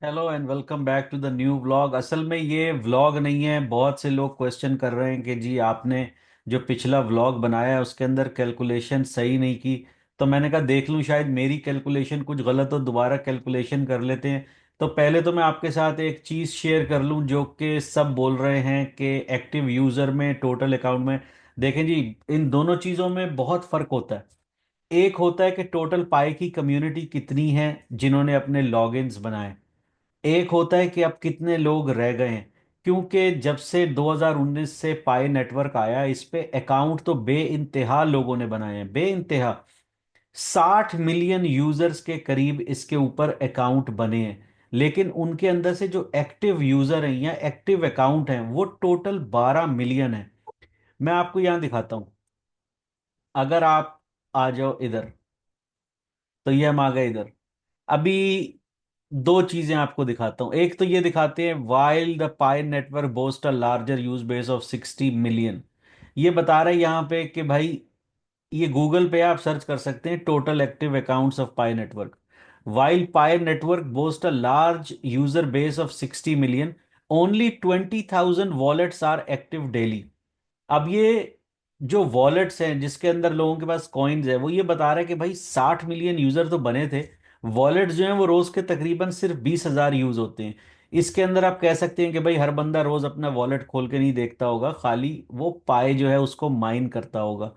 Hello and welcome back to the new vlog. असल में ये व्लॉग नहीं है। बहुत से लोग क्वेश्चन कर रहे हैं कि जी आपने जो पिछला व्लॉग बनाया है उसके अंदर कैलकुलेशन सही नहीं की। तो मैंने कहा देख लूं शायद मेरी कैलकुलेशन कुछ गलत हो, दोबारा कैलकुलेशन कर लेते हैं। तो पहले तो मैं आपके साथ एक चीज़ शेयर कर लूं जो कि सब बोल रहे हैं कि एक्टिव यूज़र में, टोटल अकाउंट में। देखें जी, इन दोनों चीज़ों में बहुत फ़र्क होता है। एक होता है कि टोटल पाई की कम्युनिटी कितनी है जिन्होंने अपने लॉगिन्स बनाए। एक होता है कि अब कितने लोग रह गए हैं। क्योंकि जब से 2019 से पाई नेटवर्क आया इस पे अकाउंट तो बे इंतहा लोगों ने बनाए हैं, बे इंतहा। 60 मिलियन यूजर्स के करीब इसके ऊपर अकाउंट बने हैं। लेकिन उनके अंदर से जो एक्टिव यूजर हैं या एक्टिव अकाउंट हैं वो टोटल 12 मिलियन है। मैं आपको यहां दिखाता हूं। अगर आप आ जाओ इधर, तो ये हम आ गए इधर। अभी दो चीजें आपको दिखाता हूं। एक तो ये दिखाते हैं while the pi network boast a larger use base of 60 million. ये बता रहा है यहाँ पे कि भाई, ये गूगल पे आप सर्च कर सकते हैं total active accounts of Pi network. While Pi network boast a large user base of 60 million, only 20,000 wallets are active daily. अब ये जो वॉलेट्स हैं जिसके अंदर लोगों के पास कॉइन्स है वो ये बता रहा है कि भाई 60 मिलियन यूजर तो बने थे। वॉलेट्स जो हैं वो रोज के तकरीबन सिर्फ 20,000 यूज होते हैं। इसके अंदर आप कह सकते हैं कि भाई हर बंदा रोज अपना वॉलेट खोल के नहीं देखता होगा, खाली वो पाए जो है उसको माइन करता होगा।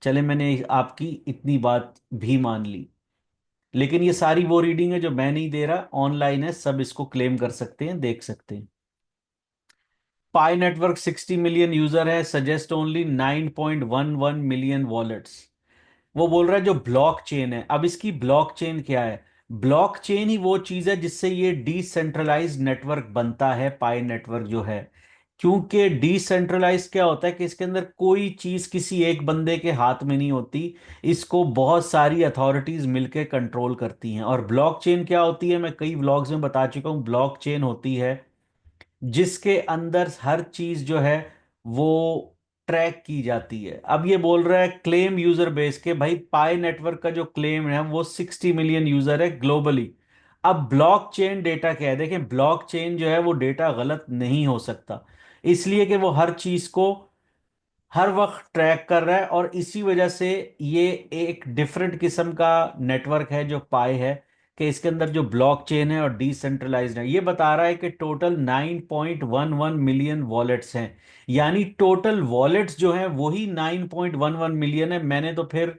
चले, मैंने आपकी इतनी बात भी मान ली। लेकिन ये सारी वो रीडिंग है जो मैं नहीं दे रहा, ऑनलाइन है, सब इसको क्लेम कर सकते हैं, देख सकते हैं। पाई नेटवर्क 60 मिलियन यूजर है, सजेस्ट ओनली 9.11 मिलियन वॉलेट्स। वो बोल रहा है जो ब्लॉक चेन है। अब इसकी ब्लॉक चेन क्या है? ब्लॉक चेन ही वो चीज है जिससे ये डिसेंट्रलाइज्ड नेटवर्क बनता है, पाई नेटवर्क जो है। क्योंकि डिसेंट्रलाइज क्या होता है कि इसके अंदर कोई चीज किसी एक बंदे के हाथ में नहीं होती। इसको बहुत सारी अथॉरिटीज मिलकर कंट्रोल करती हैं। और ब्लॉक चेन क्या होती है, मैं कई व्लॉग्स में बता चुका हूं। ब्लॉक चेन होती है जिसके अंदर हर चीज जो है वो ट्रैक की जाती है। अब ये बोल रहा है क्लेम यूजर बेस के, भाई पाई नेटवर्क का जो क्लेम है वो 60 मिलियन यूजर है ग्लोबली। अब ब्लॉक चेन डेटा क्या है? देखें, ब्लॉक चेन जो है वो डेटा गलत नहीं हो सकता, इसलिए कि वो हर चीज को हर वक्त ट्रैक कर रहा है। और इसी वजह से ये एक डिफरेंट किस्म का नेटवर्क है जो पाई है, कि इसके अंदर जो ब्लॉक चेन है और डिसेंट्रलाइज्ड है। ये बता रहा है कि टोटल 9.11 मिलियन वॉलेट्स हैं। यानी टोटल वॉलेट्स जो हैं वही 9.11 मिलियन है। मैंने तो फिर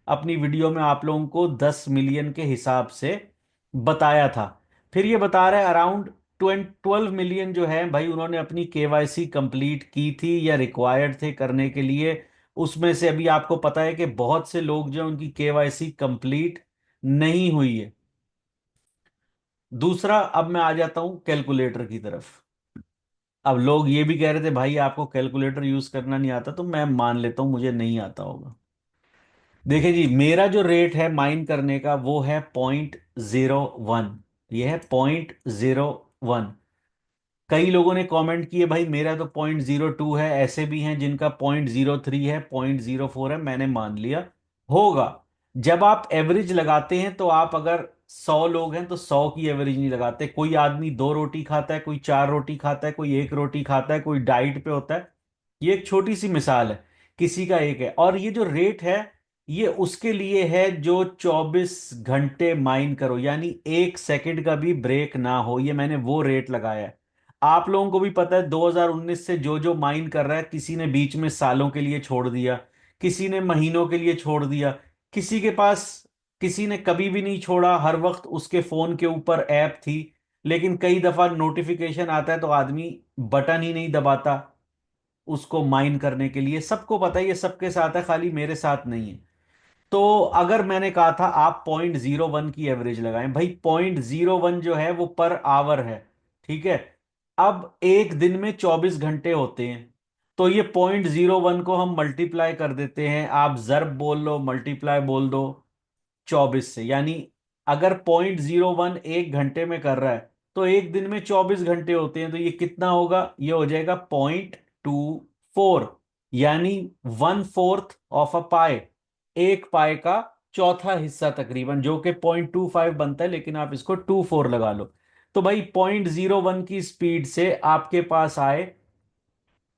अपनी वीडियो में आप लोगों को 10 मिलियन के हिसाब से बताया था। फिर ये बता रहा है अराउंड 12 मिलियन जो है भाई उन्होंने अपनी केवाईसी कंप्लीट की थी या रिक्वायर्ड थे करने के लिए। उसमें से अभी आपको पता है कि बहुत से लोग जो हैं, उनकी केवाईसी कंप्लीट नहीं हुई है। दूसरा, अब मैं आ जाता हूं कैलकुलेटर की तरफ। अब लोग ये भी कह रहे थे भाई आपको कैलकुलेटर यूज करना नहीं आता, तो मैं मान लेता हूं मुझे नहीं आता होगा। देखिए जी, मेरा जो रेट है माइन करने का वो है 0.01। ये है 0.01। कई लोगों ने कमेंट किए भाई मेरा तो 0.02 है, ऐसे भी हैं जिनका 0.03 है, 0.04 है। मैंने मान लिया होगा। जब आप एवरेज लगाते हैं तो आप अगर 100 लोग हैं तो 100 की एवरेज नहीं लगाते। कोई आदमी दो रोटी खाता है, कोई चार रोटी खाता है, कोई एक रोटी खाता है, कोई डाइट पे होता है। ये एक छोटी सी मिसाल है, किसी का एक है। और ये जो रेट है ये उसके लिए है जो 24 घंटे माइन करो, यानी एक सेकंड का भी ब्रेक ना हो। ये मैंने वो रेट लगाया है। आप लोगों को भी पता है 2019 से जो जो माइन कर रहा है, किसी ने बीच में सालों के लिए छोड़ दिया, किसी ने महीनों के लिए छोड़ दिया, किसी के पास, किसी ने कभी भी नहीं छोड़ा, हर वक्त उसके फोन के ऊपर ऐप थी। लेकिन कई दफा नोटिफिकेशन आता है तो आदमी बटन ही नहीं दबाता उसको माइन करने के लिए। सबको पता है, ये सबके साथ है, खाली मेरे साथ नहीं है। तो अगर मैंने कहा था आप 0.01 की एवरेज लगाएं, भाई 0.01 जो है वो पर आवर है, ठीक है। अब एक दिन में 24 घंटे होते हैं, तो ये 0.01 को हम मल्टीप्लाई कर देते हैं। आप जर्ब बोल लो, मल्टीप्लाई बोल दो 24 से। यानी अगर 0.01 एक घंटे में कर रहा है तो एक दिन में 24 घंटे होते हैं, तो ये कितना होगा? ये हो जाएगा 0.24। यानी 1/4 ऑफ अ पाए, एक पाए का चौथा हिस्सा तकरीबन, जो कि 0.25 बनता है, लेकिन आप इसको 24 लगा लो। तो भाई 0.01 की स्पीड से आपके पास आए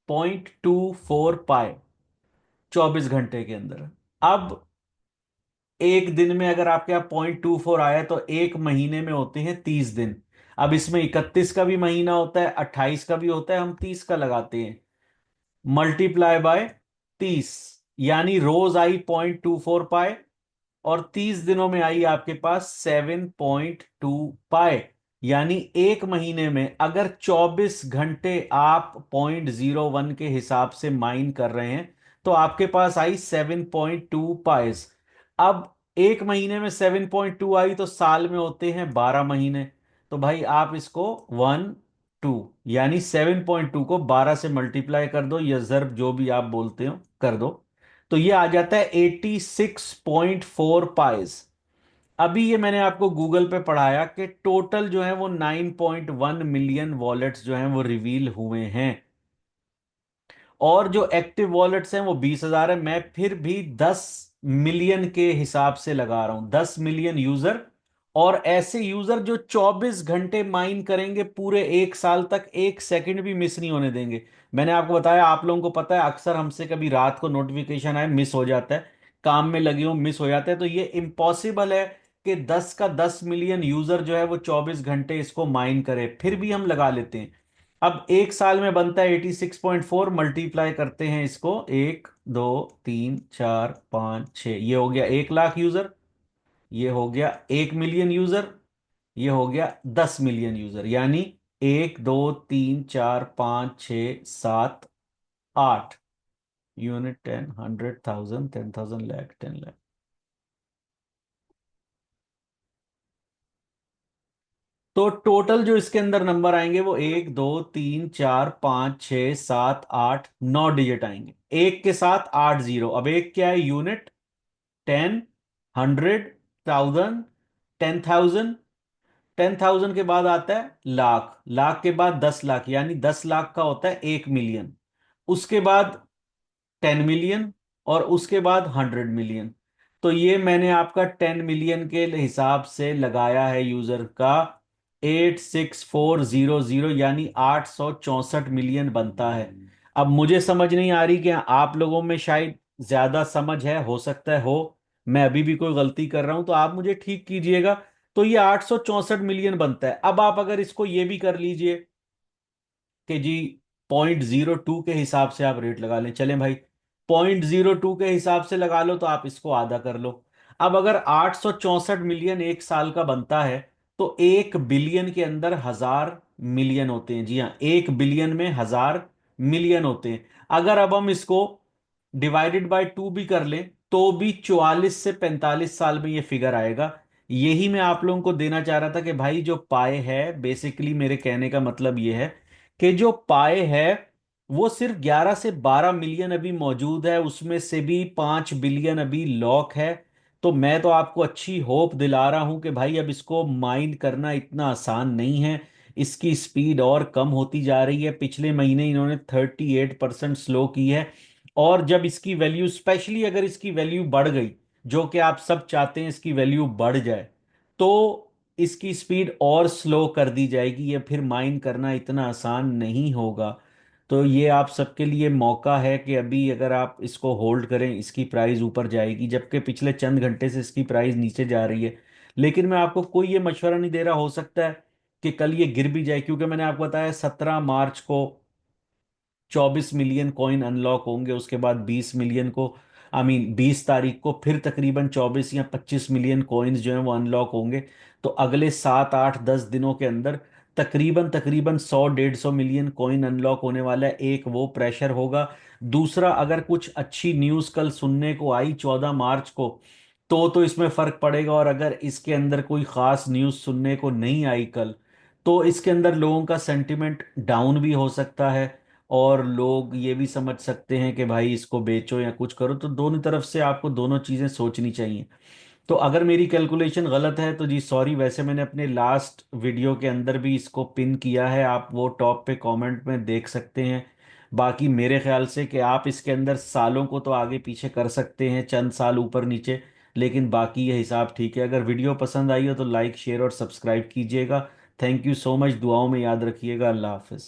0.24 पाए 24 घंटे के अंदर। अब एक दिन में अगर आपके यहाँ 0.24 आया तो एक महीने में होते हैं 30 दिन। अब इसमें 31 का भी महीना होता है, 28 का भी होता है, हम 30 का लगाते हैं, मल्टीप्लाई बाय 30, यानी रोज आई 0.24 पाए और 30 दिनों में आई आपके पास 7.2 पाए। यानी एक महीने में अगर 24 घंटे आप 0.01 के हिसाब से माइन कर रहे हैं तो आपके पास आई 7.2 पाइस। अब एक महीने में 7.2 आई तो साल में होते हैं 12 महीने। तो भाई आप इसको 1 2 यानी 7.2 को 12 से मल्टीप्लाई कर दो या जर्ब जो भी आप बोलते हो कर दो, तो ये आ जाता है 86.4 पाइज। अभी ये मैंने आपको गूगल पे पढ़ाया कि टोटल जो है वो 9.1 मिलियन वॉलेट्स जो हैं वो रिवील हुए हैं, और जो एक्टिव वॉलेट्स हैं वो 20,000 है। मैं फिर भी 10 मिलियन के हिसाब से लगा रहा हूं, 10 मिलियन यूजर। और ऐसे यूजर जो 24 घंटे माइन करेंगे पूरे एक साल तक, एक सेकंड भी मिस नहीं होने देंगे। मैंने आपको बताया, आप लोगों को पता है अक्सर हमसे कभी रात को नोटिफिकेशन आए मिस हो जाता है, काम में लगे हो मिस हो जाता है, तो ये इम्पॉसिबल है कि 10 का 10 मिलियन यूजर जो है वो 24 घंटे इसको माइन करे, फिर भी हम लगा लेते हैं। अब एक साल में बनता है 86.4, मल्टीप्लाई करते हैं इसको, 1 2 3 4 5 6, ये हो गया 1 लाख यूजर, ये हो गया 1 मिलियन यूजर, ये हो गया 10 मिलियन यूजर, यानी 1 2 3 4 5 6 7 8 यूनिट, 10 100 1000 10,000 लाख 10 लाख। तो टोटल जो इसके अंदर नंबर आएंगे वो 1 2 3 4 5 6 7 8 9 डिजिट आएंगे, एक के साथ 8 जीरो। अब एक क्या है, यूनिट, 10 100 1000 10,000। 10,000 के बाद आता है लाख, लाख के बाद 10 लाख, यानी 10 लाख का होता है 1 मिलियन। उसके बाद 10 मिलियन, और उसके बाद 100 मिलियन। तो ये मैंने आपका 10 मिलियन के हिसाब से लगाया है यूजर का 86400, यानी 864 मिलियन बनता है। अब मुझे समझ नहीं आ रही कि आप लोगों में शायद ज्यादा समझ है, हो सकता है हो, मैं अभी भी कोई गलती कर रहा हूं तो आप मुझे ठीक कीजिएगा। तो ये 864 मिलियन बनता है। अब आप अगर इसको ये भी कर लीजिए कि जी 0.02 के हिसाब से आप रेट लगा लें, चलें भाई 0.02 के हिसाब से लगा लो, तो आप इसको आधा कर लो। अब अगर 864 मिलियन एक साल का बनता है तो 1 बिलियन के अंदर 1000 मिलियन होते हैं। जी हाँ, 1 बिलियन में 1000 मिलियन होते हैं। अगर अब हम इसको डिवाइडेड बाय 2 भी कर लें तो भी 44 से 45 साल में ये फिगर आएगा। यही मैं आप लोगों को देना चाह रहा था कि भाई जो पाए है, बेसिकली मेरे कहने का मतलब ये है कि जो पाए है वो सिर्फ 11 से 12 मिलियन अभी मौजूद है, उसमें से भी 5 बिलियन अभी लॉक है। तो मैं तो आपको अच्छी होप दिला रहा हूं कि भाई अब इसको माइन करना इतना आसान नहीं है, इसकी स्पीड और कम होती जा रही है। पिछले महीने इन्होंने 38% स्लो की है, और जब इसकी वैल्यू, स्पेशली अगर इसकी वैल्यू बढ़ गई, जो कि आप सब चाहते हैं इसकी वैल्यू बढ़ जाए, तो इसकी स्पीड और स्लो कर दी जाएगी, ये फिर माइन करना इतना आसान नहीं होगा। तो ये आप सबके लिए मौका है कि अभी अगर आप इसको होल्ड करें, इसकी प्राइस ऊपर जाएगी, जबकि पिछले चंद घंटे से इसकी प्राइस नीचे जा रही है। लेकिन मैं आपको कोई ये मशवरा नहीं दे रहा, हो सकता है कि कल ये गिर भी जाए, क्योंकि मैंने आपको बताया 17 मार्च को 24 मिलियन कॉइन अनलॉक होंगे, उसके बाद 20 मिलियन को, आई मीन 20 तारीख को फिर तकरीबन 24 या 25 मिलियन कॉइन्स जो हैं वो अनलॉक होंगे। तो अगले 7 8 10 दिनों के अंदर तकरीबन तकरीबन 100 150 मिलियन कॉइन अनलॉक होने वाला है। एक वो प्रेशर होगा। दूसरा, अगर कुछ अच्छी न्यूज़ कल सुनने को आई 14 मार्च को, तो इसमें फर्क पड़ेगा। और अगर इसके अंदर कोई खास न्यूज़ सुनने को नहीं आई कल, तो इसके अंदर लोगों का सेंटिमेंट डाउन भी हो सकता है, और लोग ये भी समझ सकते हैं कि भाई इसको बेचो या कुछ करो। तो दोनों तरफ से आपको दोनों चीजें सोचनी चाहिए। तो अगर मेरी कैलकुलेशन गलत है तो जी सॉरी, वैसे मैंने अपने लास्ट वीडियो के अंदर भी इसको पिन किया है, आप वो टॉप पे कमेंट में देख सकते हैं। बाकी मेरे ख्याल से कि आप इसके अंदर सालों को तो आगे पीछे कर सकते हैं, चंद साल ऊपर नीचे, लेकिन बाकी ये हिसाब ठीक है। अगर वीडियो पसंद आई हो तो लाइक शेयर और सब्सक्राइब कीजिएगा, थैंक यू सो मच, दुआओं में याद रखिएगा। अल्लाह हाफिज।